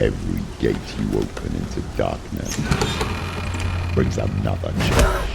Every gate you open into darkness brings another change.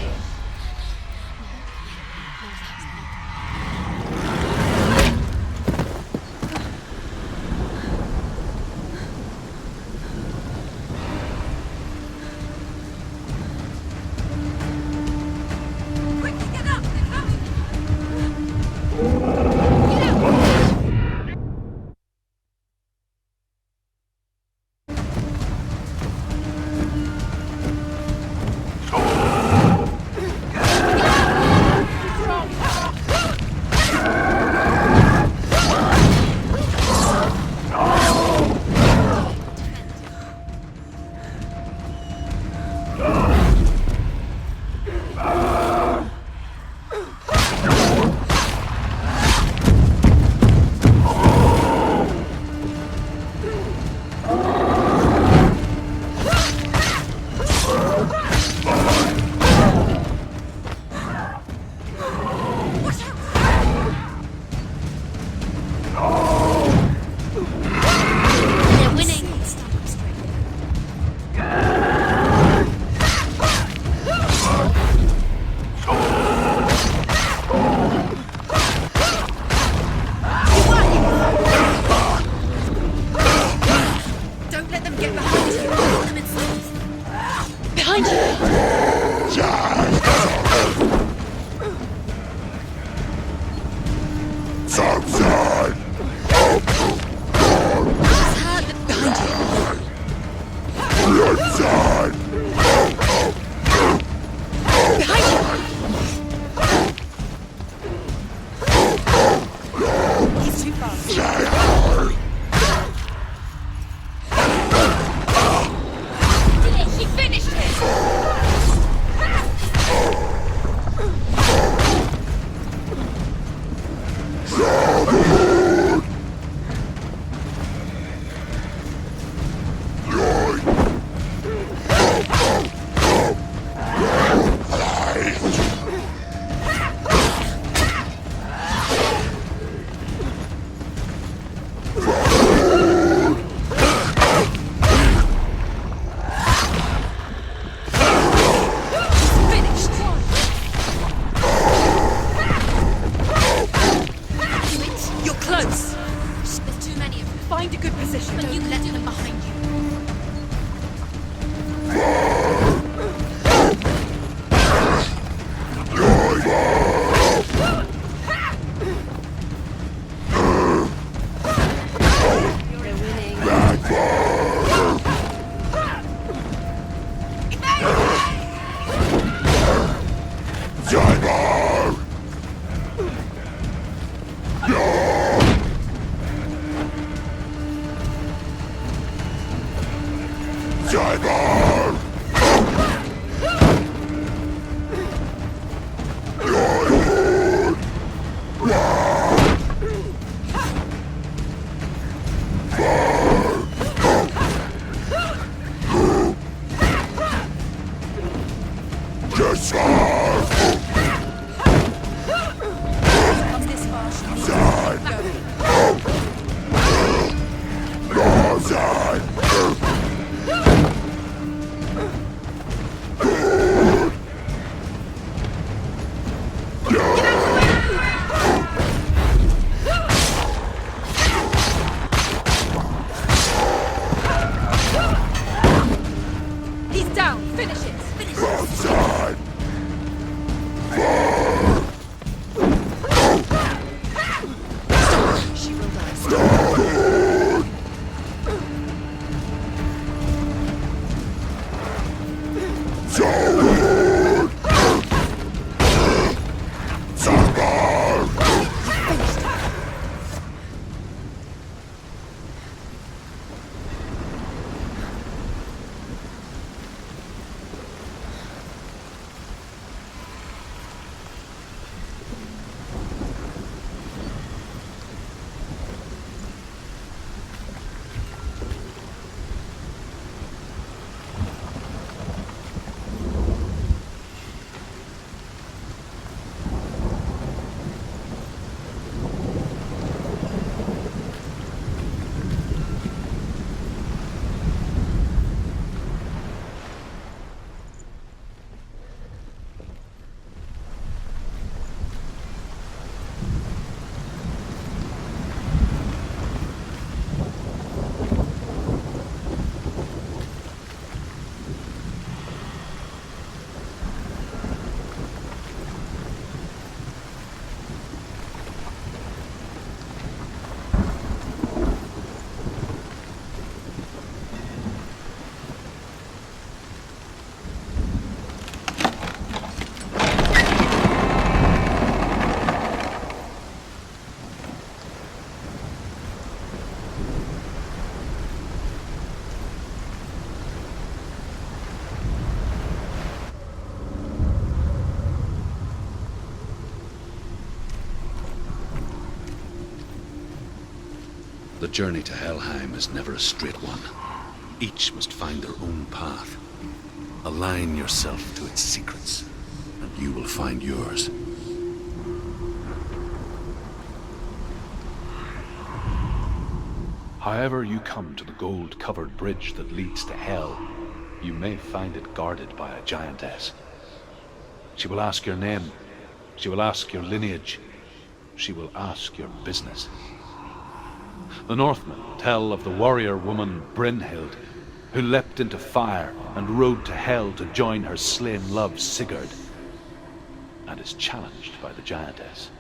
The journey to Helheim is never a straight one. Each must find their own path. Align yourself to its secrets, and you will find yours. However you come to the gold-covered bridge that leads to Hell, you may find it guarded by a giantess. She will ask your name. She will ask your lineage. She will ask your business. The Northmen tell of the warrior woman Brynhild, who leapt into fire and rode to Hell to join her slain love Sigurd, and is challenged by the giantess.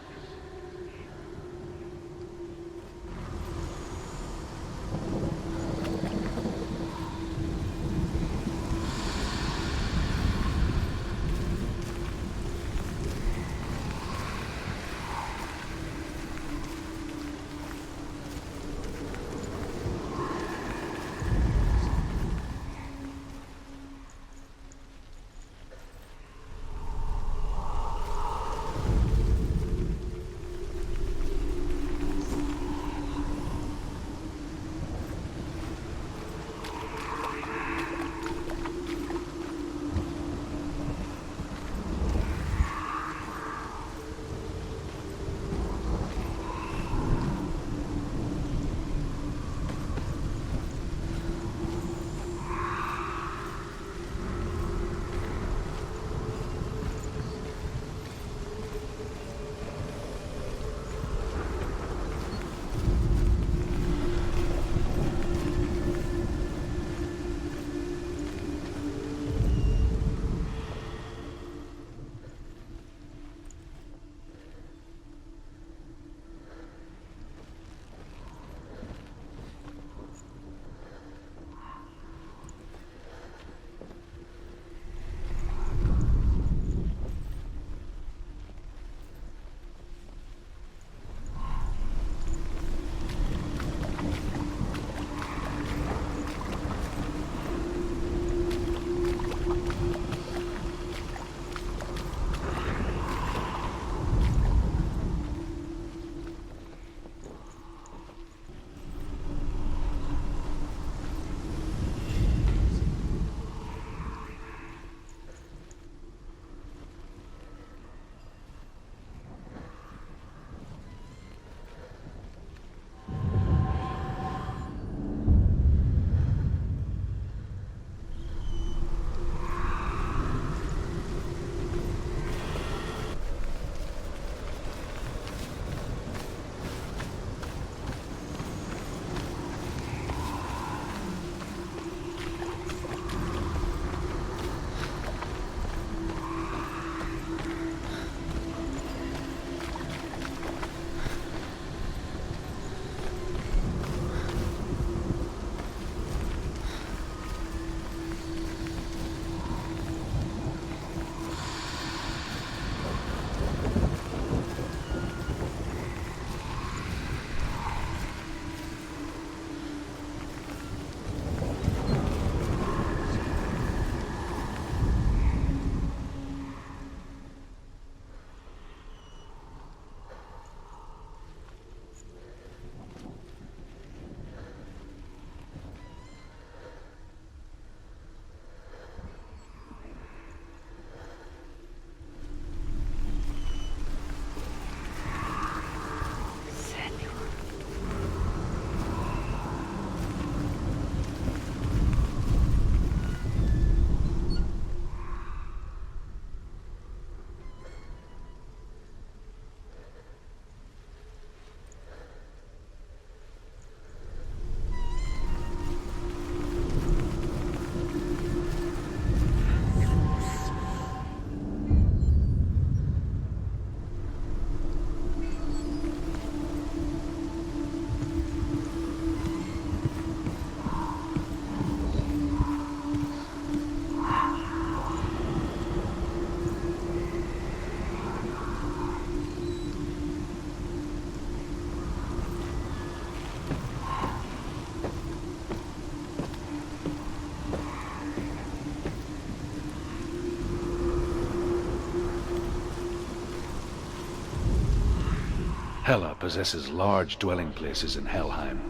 Hela possesses large dwelling places in Helheim,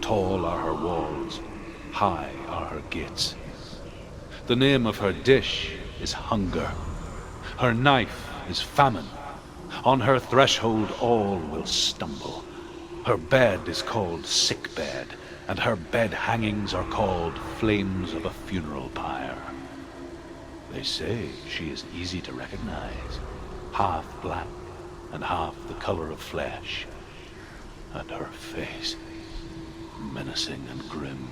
Tall are her walls, high are her gates. The name of her dish is hunger. Her knife is famine. On her threshold all will stumble. Her bed is called sick bed, and her bed hangings are called flames of a funeral pyre. They say she is easy to recognize, half black and half the color of flesh, and her face menacing and grim.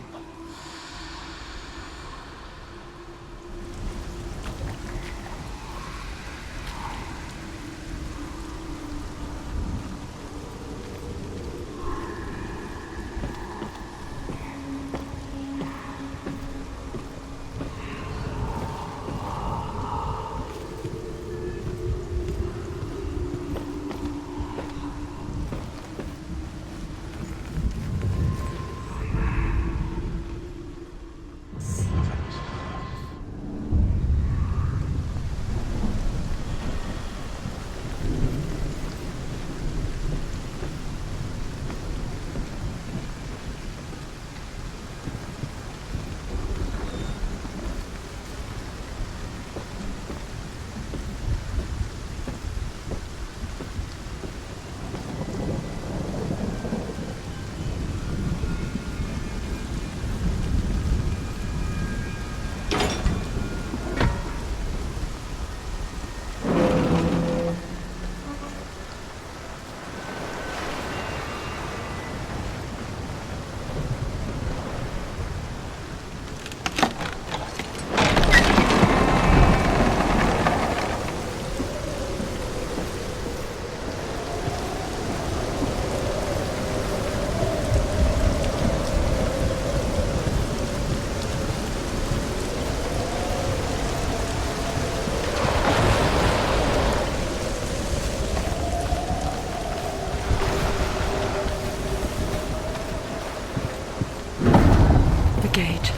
Gate.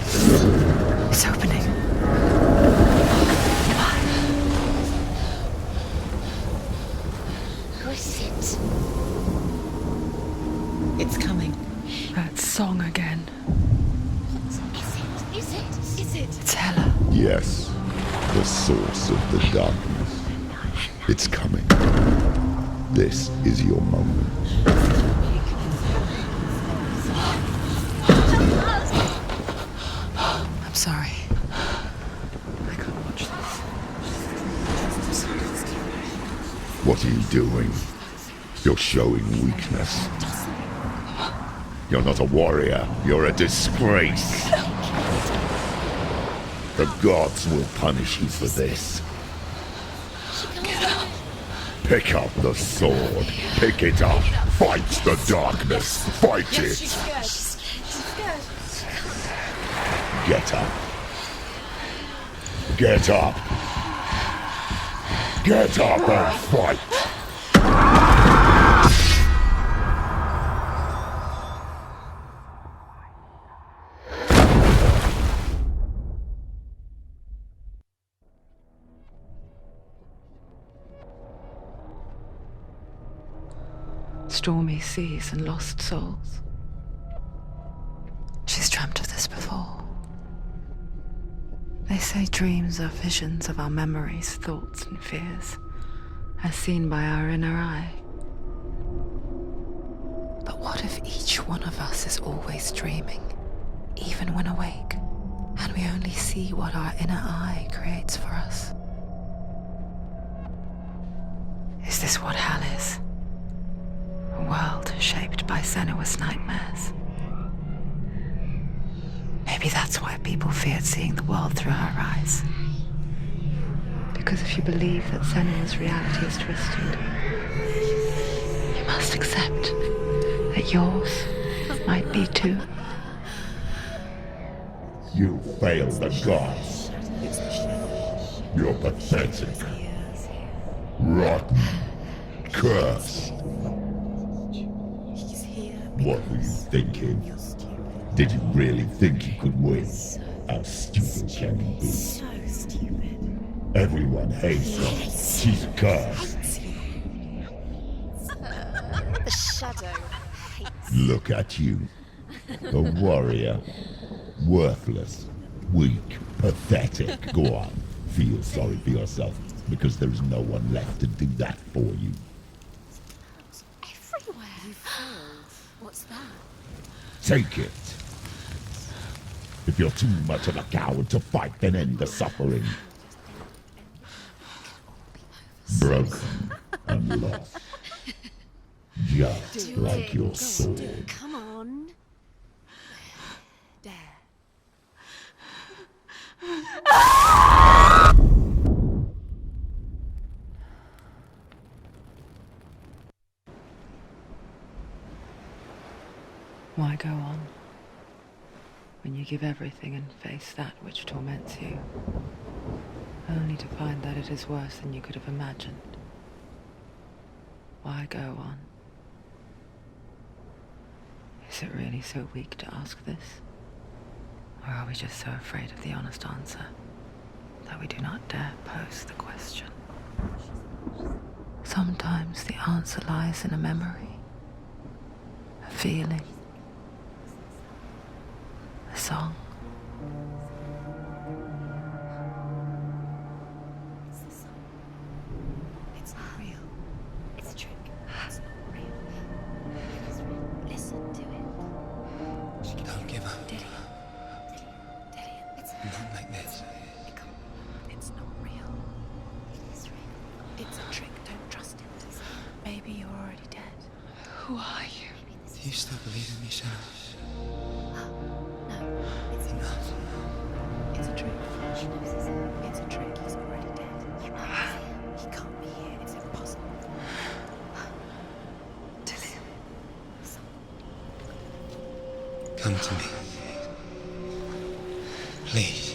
It's opening. Who is it? It's coming. That song again. Is it? It's Hella. Yes, the source of the darkness. It's coming. This is your moment. I'm sorry. I can't watch this. What are you doing? You're showing weakness. You're not a warrior. You're a disgrace. The gods will punish you for this. Pick up the sword. Pick it up. Fight the darkness. Fight it. Get up. Get up. Get up and fight. Stormy seas and lost souls. She's dreamt of this before. They say dreams are visions of our memories, thoughts and fears, as seen by our inner eye. But what if each one of us is always dreaming, even when awake, and we only see what our inner eye creates for us? Is this what hell is? A world shaped by Senua's nightmares. Maybe that's why people feared seeing the world through her eyes. Because if you believe that Senua's reality is twisted, you must accept that yours might be too. You failed the gods. You're pathetic. Rotten. Cursed. What were you thinking? Did you really think you could win? How stupid can you be? So stupid. Everyone hates her. She's cursed. The shadow hates. Look at you. A warrior. Worthless. Weak. Pathetic. Go on. Feel sorry for yourself, because there is no one left to do that for you. Everywhere. You failed. What's that? Take it. If you're too much of a coward to fight, then end the suffering. Broken and lost. Just like your sword. Come on. There. Why go on when you give everything and face that which torments you, only to find that it is worse than you could have imagined? Why go on? Is it really so weak to ask this? Or are we just so afraid of the honest answer that we do not dare pose the question? Sometimes the answer lies in a memory, a feeling, a song. It's not real. It's a trick. It's not real. It is real. Listen to it. Don't give up. Dillian. It's Not like this. It's not real. It is real. It's a trick. Don't trust it. Maybe you're already dead. Who are you? Do you still believe in me, Senua? No, it's Enough. It's a trick. It's a trick. He's already dead. He can't be here. It's impossible. Dillian. Come to me. Please.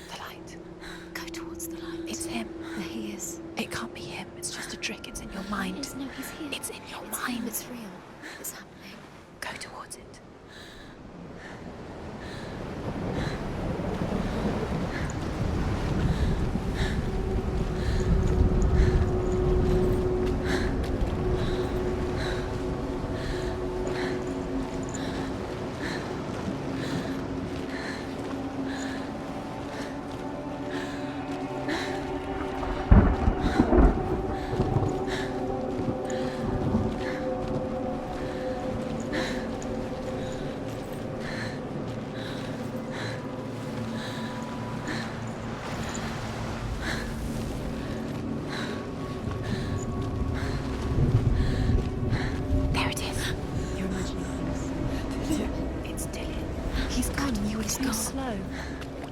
The light. Go towards the light. It's him. There he is. It can't be him. It's just a trick. It's in your mind. No, he's here. It's in your mind. It's real. It's happening. Go towards it. There it is. You're imagining things. It's Dillian. He's gone. You would go slow.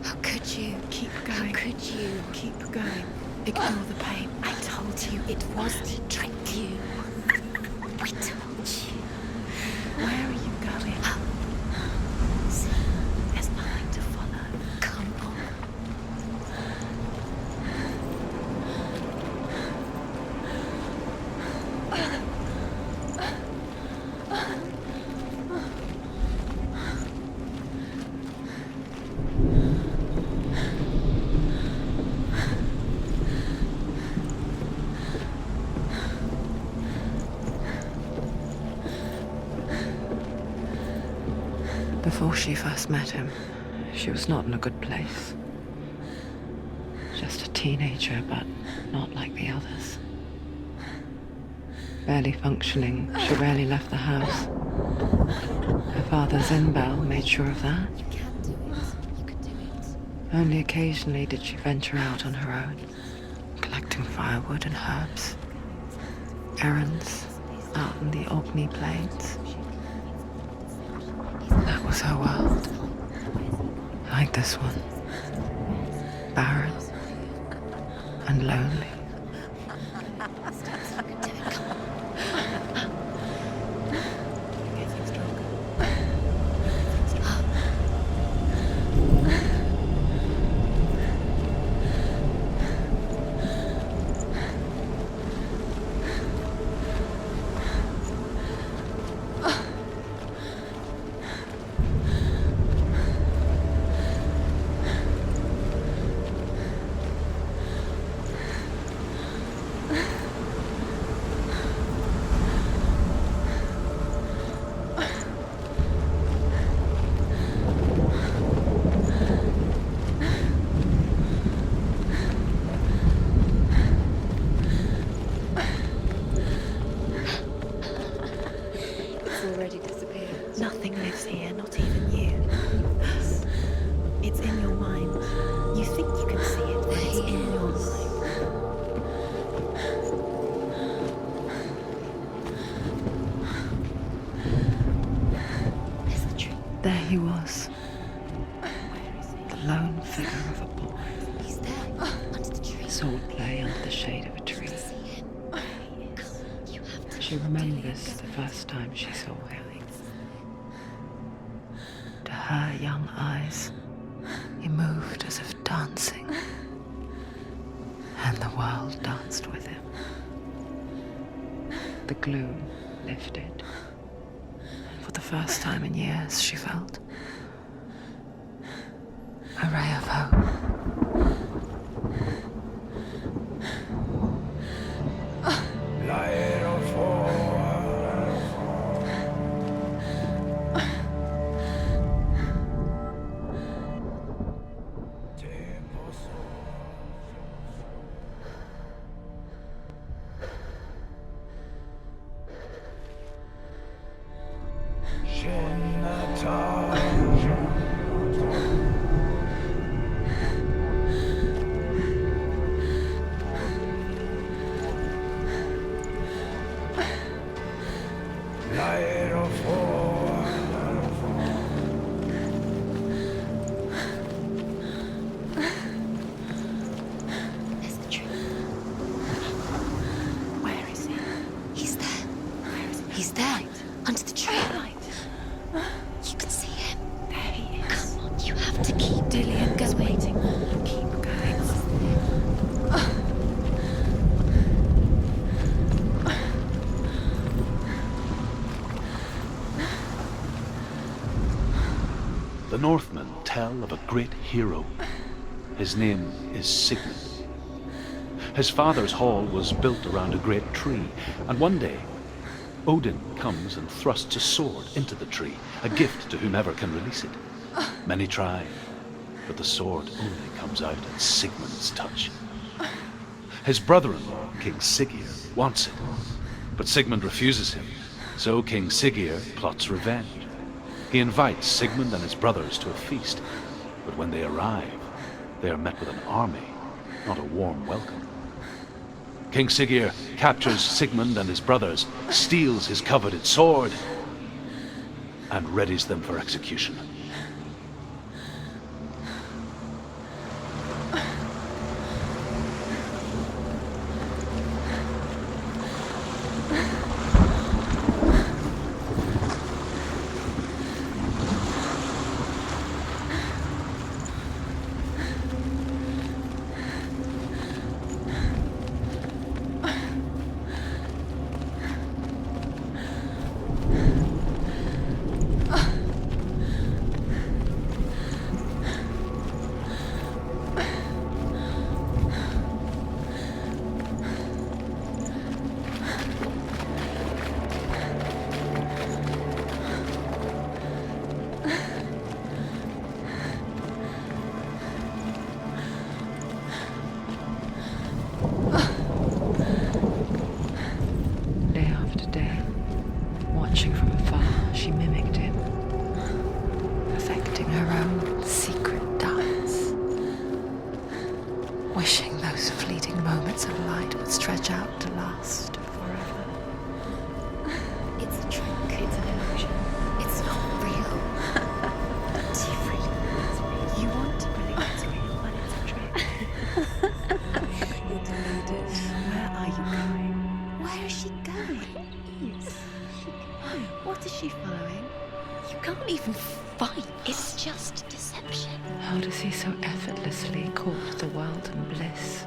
How could you? Keep going. How could you? Keep going. Ignore the pain. I told you it was to trick you. We told you. Where are you going? See, there's nothing to follow. Come on. Before she first met him, she was not in a good place. Just a teenager, but not like the others. Barely functioning, she rarely left the house. Her father, Zinbel, made sure of that. You can do it. You can do it. Only occasionally did she venture out on her own, collecting firewood and herbs. Errands out in the Orkney Plains. That was her world. Like this one. Barren and lonely. already disappeared. Nothing lives here, not even you. It's in your mind. You think you can see it, but it's in your mind. There's the tree. There he was, the lone figure of a boy. He's there, under the tree. Sword play under the shade of a tree. She remembers the first time she saw him. To her young eyes, he moved as if dancing, and the world danced with him. The gloom lifted, and for the first time in years she felt a ray of hope. There's the tree. Where is he? He's there. Where is he? He's there, under the tree. You can see him. There he is. Come on, you have to keep Dillian going. Waiting. Keep going. The Northmen tell of a great hero. His name is Sigmund. His father's hall was built around a great tree, and one day Odin comes and thrusts a sword into the tree, a gift to whomever can release it. Many try, but the sword only comes out at Sigmund's touch. His brother-in-law, King Siggeir, wants it, but Sigmund refuses him, so King Siggeir plots revenge. He invites Sigmund and his brothers to a feast, but when they arrive, they are met with an army, not a warm welcome. King Siggeir captures Sigmund and his brothers, steals his coveted sword, and readies them for execution. How does he so effortlessly court the world and bliss?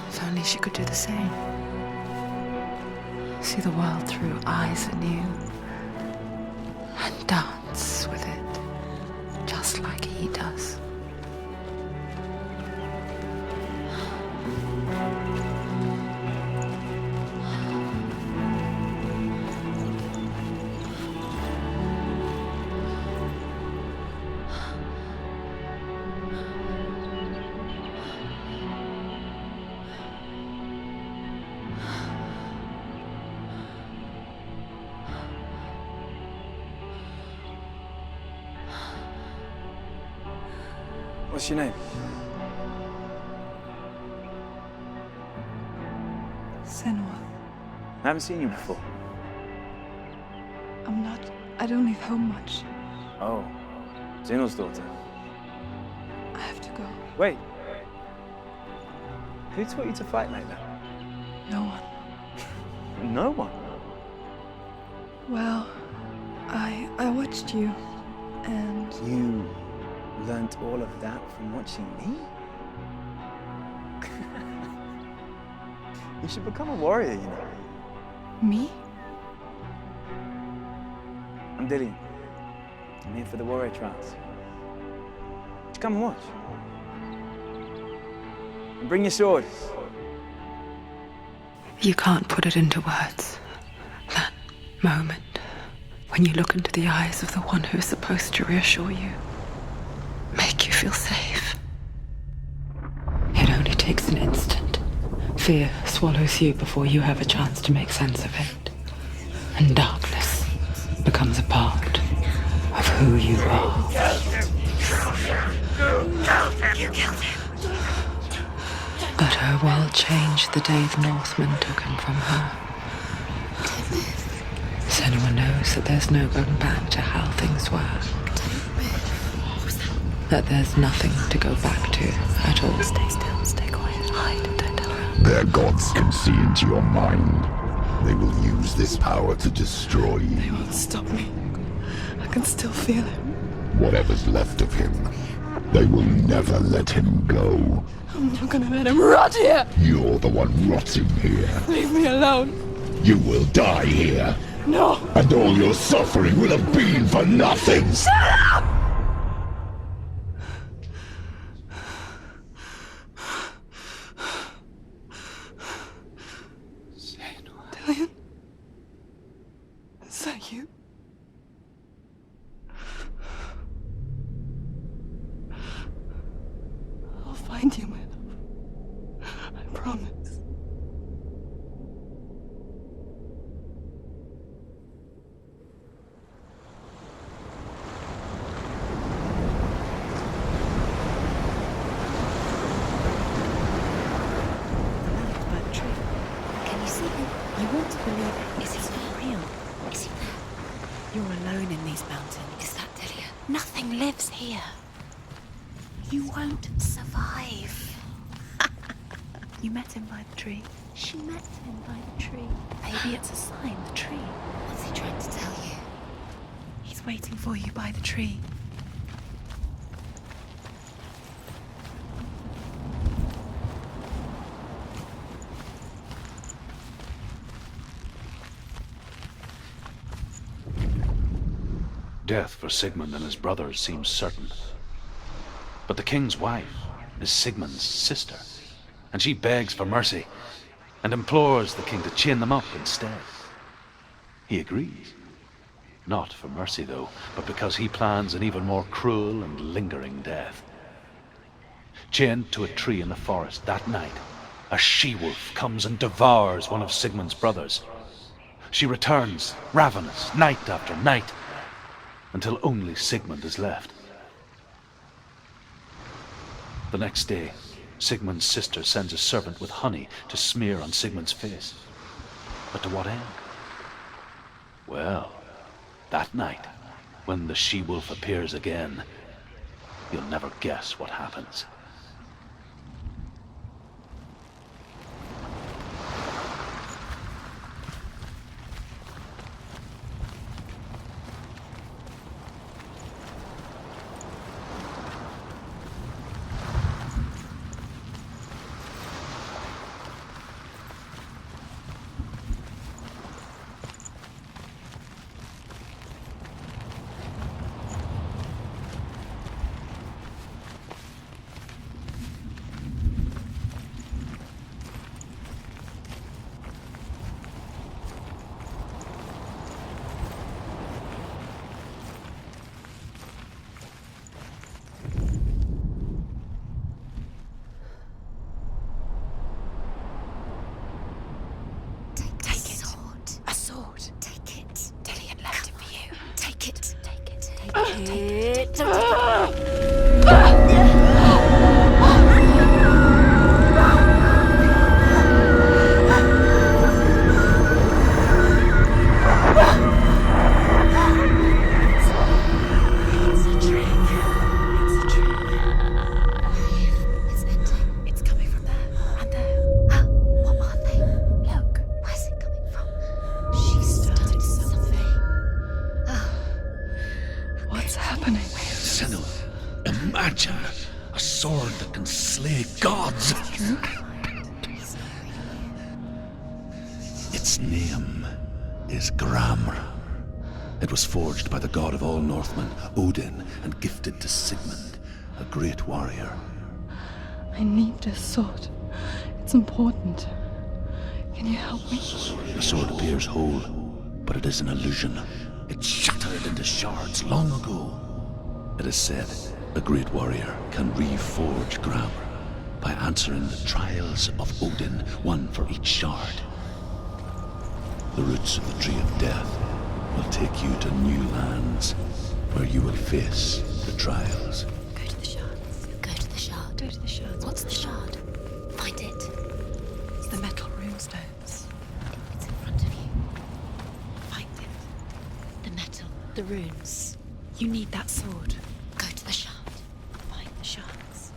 If only she could do the same. See the world through eyes anew and dance with it, just like he does. What's your name? Senua. I haven't seen you before. I don't leave home much. Oh, Zeno's daughter. I have to go. Wait. Who taught you to fight like that? No one. No one. Well, I watched you, and You learnt all of that from watching me? You should become a warrior, you know. me? I'm Dillian. I'm here for the warrior trials. Would you come and watch? And bring your sword. You can't put it into words. That moment when you look into the eyes of the one who is supposed to reassure you, make you feel safe. It only takes an instant. Fear swallows you before you have a chance to make sense of it. And darkness becomes a part of who you are. You killed him. But her world changed the day the Northmen took him from her. Senua knows that there's no going back to how things were. That there's nothing to go back to at all. Stay still, stay quiet, hide, don't tell her. Their gods can see into your mind. They will use this power to destroy They you. won't stop me. I can still feel him. Whatever's left of him, they will never let him go. I'm not gonna let him rot here. You're the one rotting here. Leave me alone. You will die here. No. And all your suffering will have been for nothing. Shut up! Dillian? Is that you? I'll find you, my love. I promise. By the tree. Can you see him? You want to believe it. Is he not real? Is he there? You're alone in these mountains. Is that Delia? Nothing lives here. You won't survive. You met him by the tree. She met him by the tree. Maybe it's a sign, the tree. What's he trying to tell you? He's waiting for you by the tree. Death for Sigmund and his brothers seems certain. But the king's wife is Sigmund's sister, and she begs for mercy and implores the king to chain them up instead. He agrees. Not for mercy, though, but because he plans an even more cruel and lingering death. Chained to a tree in the forest that night, a she-wolf comes and devours one of Sigmund's brothers. She returns, ravenous, night after night, until only Sigmund is left. The next day, Sigmund's sister sends a servant with honey to smear on Sigmund's face. But to what end? Well, that night, when the she-wolf appears again, you'll never guess what happens. Take it. dagger, a sword that can slay gods. Its name is Gramr. It was forged by the god of all Northmen, Odin, and gifted to Sigmund, a great warrior. I need this sword. It's important. Can you help me? The sword appears whole, but it is an illusion. It shattered into shards long ago. It is said a great warrior can reforge Gramr by answering the trials of Odin, one for each shard. The roots of the Tree of Death will take you to new lands where you will face the trials. Go to the shards. Go to the shard. Go to the shards. What's the shard? Find it. It's the metal runestones. It's in front of you. Find it. The metal. The runes. You need that sword. Go to the shard. Find the shards.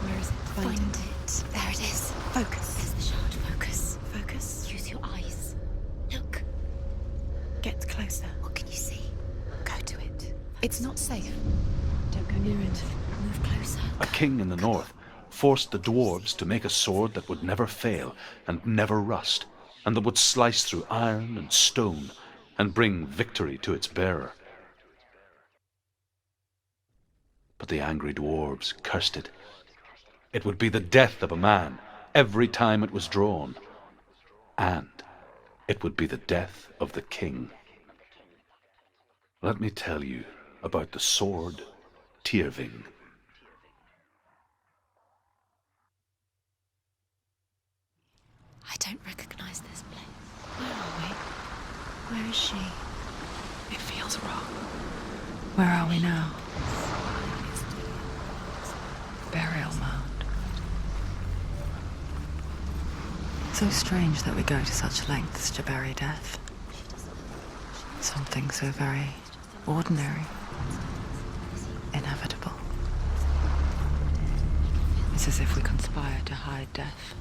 Where is it? Find it. There it is. Focus. There's the shard. Focus. Focus. Use your eyes. Look. Get closer. What can you see? Go to it. It's not safe. Don't go near it. Move closer. A king in the north forced the dwarves to make a sword that would never fail and never rust, and that would slice through iron and stone and bring victory to its bearer. But the angry dwarves cursed it. It would be the death of a man every time it was drawn, and it would be the death of the king. Let me tell you about the sword Tyrving. I don't recognize this place. Where are we? Where is she? It feels wrong. Where are we now? Burial mound. So strange that we go to such lengths to bury death. Something so very ordinary, inevitable. It's as if we conspire to hide death,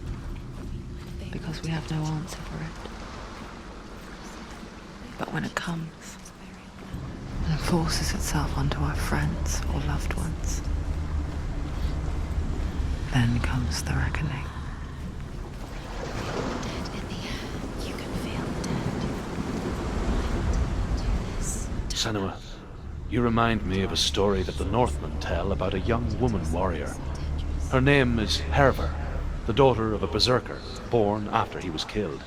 because we have no answer for it. But when it comes, and forces itself onto our friends or loved ones, then comes the reckoning. Dead in the air. You can feel dead. Do this. Senua, you remind me of a story that the Northmen tell about a young woman warrior. Her name is Hervor, the daughter of a berserker born after he was killed.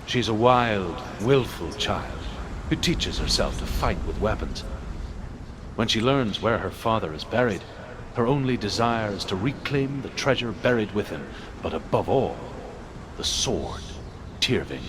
She's a wild, willful child who teaches herself to fight with weapons. When she learns where her father is buried, her only desire is to reclaim the treasure buried with him, but above all, the sword Tyrving.